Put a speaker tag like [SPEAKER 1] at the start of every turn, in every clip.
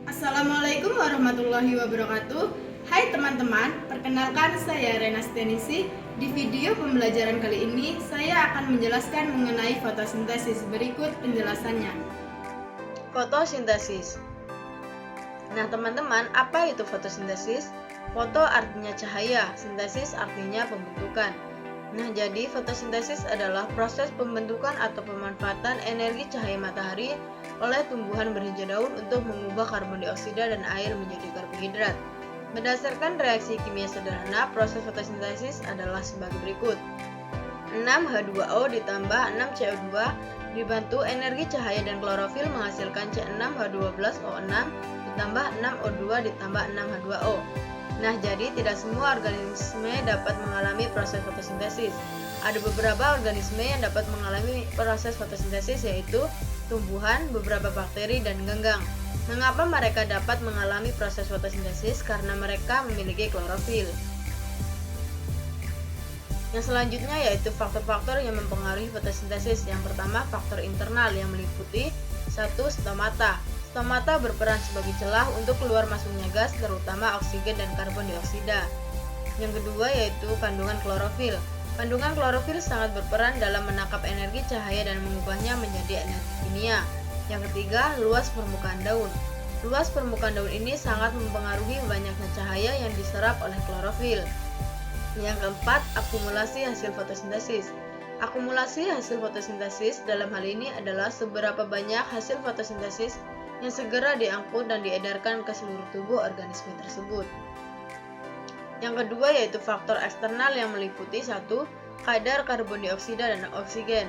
[SPEAKER 1] Assalamualaikum warahmatullahi wabarakatuh. Hai teman-teman, perkenalkan saya Rena Stenisi. Di video pembelajaran kali ini, saya akan menjelaskan mengenai fotosintesis. Berikut penjelasannya.
[SPEAKER 2] Fotosintesis. Nah, teman-teman, apa itu fotosintesis? Foto artinya cahaya, sintesis artinya pembentukan. Nah, jadi fotosintesis adalah proses pembentukan atau pemanfaatan energi cahaya matahari oleh tumbuhan berhijau daun untuk mengubah karbon dioksida dan air menjadi karbohidrat. Berdasarkan reaksi kimia sederhana, proses fotosintesis adalah sebagai berikut. 6H2O ditambah 6CO2 dibantu energi cahaya dan klorofil menghasilkan C6H12O6 ditambah 6O2 ditambah 6H2O. Nah, jadi tidak semua organisme dapat mengalami proses fotosintesis. Ada beberapa organisme yang dapat mengalami proses fotosintesis, yaitu tumbuhan, beberapa bakteri, dan ganggang. Mengapa mereka dapat mengalami proses fotosintesis? Karena mereka memiliki klorofil. Yang selanjutnya yaitu faktor-faktor yang mempengaruhi fotosintesis. Yang pertama, faktor internal yang meliputi 1. Stomata. Stomata berperan sebagai celah untuk keluar masuknya gas, terutama oksigen dan karbon dioksida. Yang kedua yaitu kandungan klorofil. Kandungan klorofil sangat berperan dalam menangkap energi cahaya dan mengubahnya menjadi energi kimia. Yang ketiga, luas permukaan daun. Luas permukaan daun ini sangat mempengaruhi banyaknya cahaya yang diserap oleh klorofil. Yang keempat, akumulasi hasil fotosintesis. Akumulasi hasil fotosintesis dalam hal ini adalah seberapa banyak hasil fotosintesis yang segera diangkut dan diedarkan ke seluruh tubuh organisme tersebut. Yang kedua yaitu faktor eksternal yang meliputi 1. Kadar karbon dioksida dan oksigen.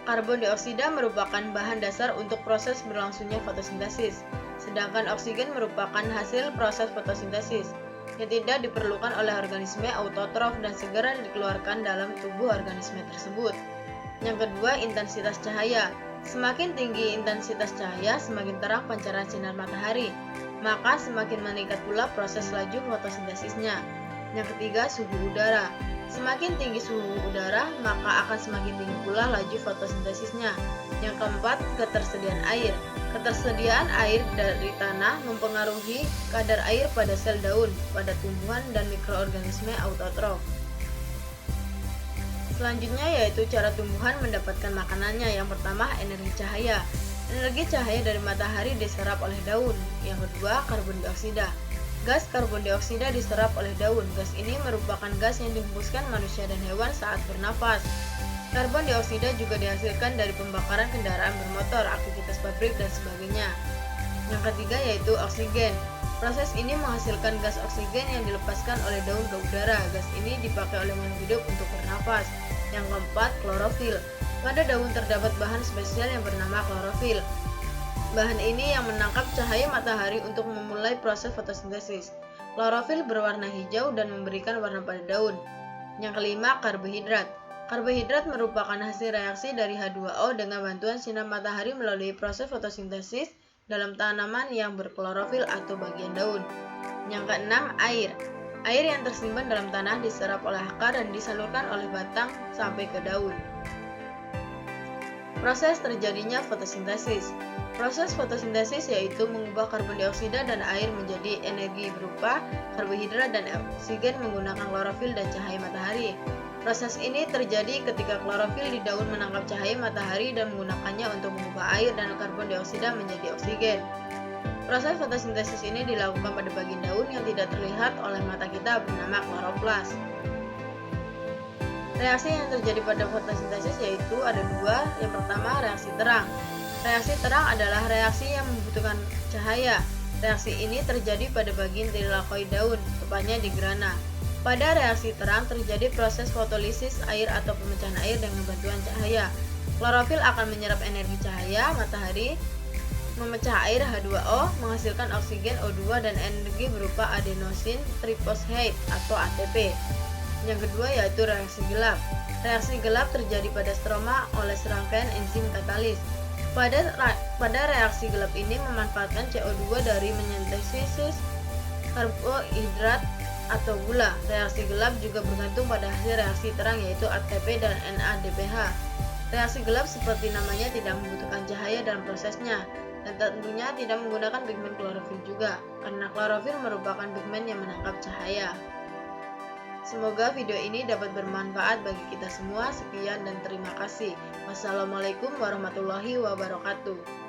[SPEAKER 2] Karbon dioksida merupakan bahan dasar untuk proses berlangsungnya fotosintesis, sedangkan oksigen merupakan hasil proses fotosintesis yang tidak diperlukan oleh organisme autotrof dan segera dikeluarkan dalam tubuh organisme tersebut. Yang kedua, intensitas cahaya. Semakin tinggi intensitas cahaya, semakin terang pancaran sinar matahari, maka semakin meningkat pula proses laju fotosintesisnya. Yang ketiga, suhu udara. Semakin tinggi suhu udara, maka akan semakin tinggi pula laju fotosintesisnya. Yang keempat, ketersediaan air. Ketersediaan air dari tanah mempengaruhi kadar air pada sel daun, pada tumbuhan dan mikroorganisme autotrof. Selanjutnya yaitu cara tumbuhan mendapatkan makanannya. Yang pertama, energi cahaya. Energi cahaya dari matahari diserap oleh daun. Yang kedua, karbon dioksida. Gas karbon dioksida diserap oleh daun. Gas ini merupakan gas yang dihembuskan manusia dan hewan saat bernafas. Karbon dioksida juga dihasilkan dari pembakaran kendaraan bermotor, aktivitas pabrik, dan sebagainya. Yang ketiga yaitu oksigen. Proses ini menghasilkan gas oksigen yang dilepaskan oleh daun ke udara. Gas ini dipakai oleh makhluk hidup untuk bernafas. Yang keempat, klorofil. Pada daun terdapat bahan spesial yang bernama klorofil. Bahan ini yang menangkap cahaya matahari untuk memulai proses fotosintesis. Klorofil berwarna hijau dan memberikan warna pada daun. Yang kelima, karbohidrat. Karbohidrat merupakan hasil reaksi dari H2O dengan bantuan sinar matahari melalui proses fotosintesis dalam tanaman yang berklorofil atau bagian daun. Yang keenam, air. Air yang tersimpan dalam tanah diserap oleh akar dan disalurkan oleh batang sampai ke daun. Proses terjadinya fotosintesis. Proses fotosintesis yaitu mengubah karbon dioksida dan air menjadi energi berupa karbohidrat dan oksigen menggunakan klorofil dan cahaya matahari. Proses ini terjadi ketika klorofil di daun menangkap cahaya matahari dan menggunakannya untuk mengubah air dan karbon dioksida menjadi oksigen. Proses fotosintesis ini dilakukan pada bagian daun yang tidak terlihat oleh mata kita bernama kloroplas. Reaksi yang terjadi pada fotosintesis yaitu ada dua. Yang pertama, reaksi terang. Reaksi terang adalah reaksi yang membutuhkan cahaya. Reaksi ini terjadi pada bagian tilakoid daun, tepatnya di grana. Pada reaksi terang terjadi proses fotolisis air atau pemecahan air dengan bantuan cahaya. Klorofil akan menyerap energi cahaya matahari, memecah air H2O, menghasilkan oksigen O2 dan energi berupa adenosin triphosphate atau ATP. Yang kedua yaitu reaksi gelap. Reaksi gelap terjadi pada stroma oleh serangkaian enzim katalis. Pada reaksi gelap ini memanfaatkan CO2 dari mensintesis karbohidrat atau gula. Reaksi gelap juga bergantung pada hasil reaksi terang yaitu ATP dan NADPH. Reaksi gelap seperti namanya tidak membutuhkan cahaya dalam prosesnya. dan tentunya tidak menggunakan pigmen klorofil juga, karena klorofil merupakan pigmen yang menangkap cahaya. Semoga video ini dapat bermanfaat bagi kita semua. Sekian dan terima kasih. Wassalamualaikum warahmatullahi wabarakatuh.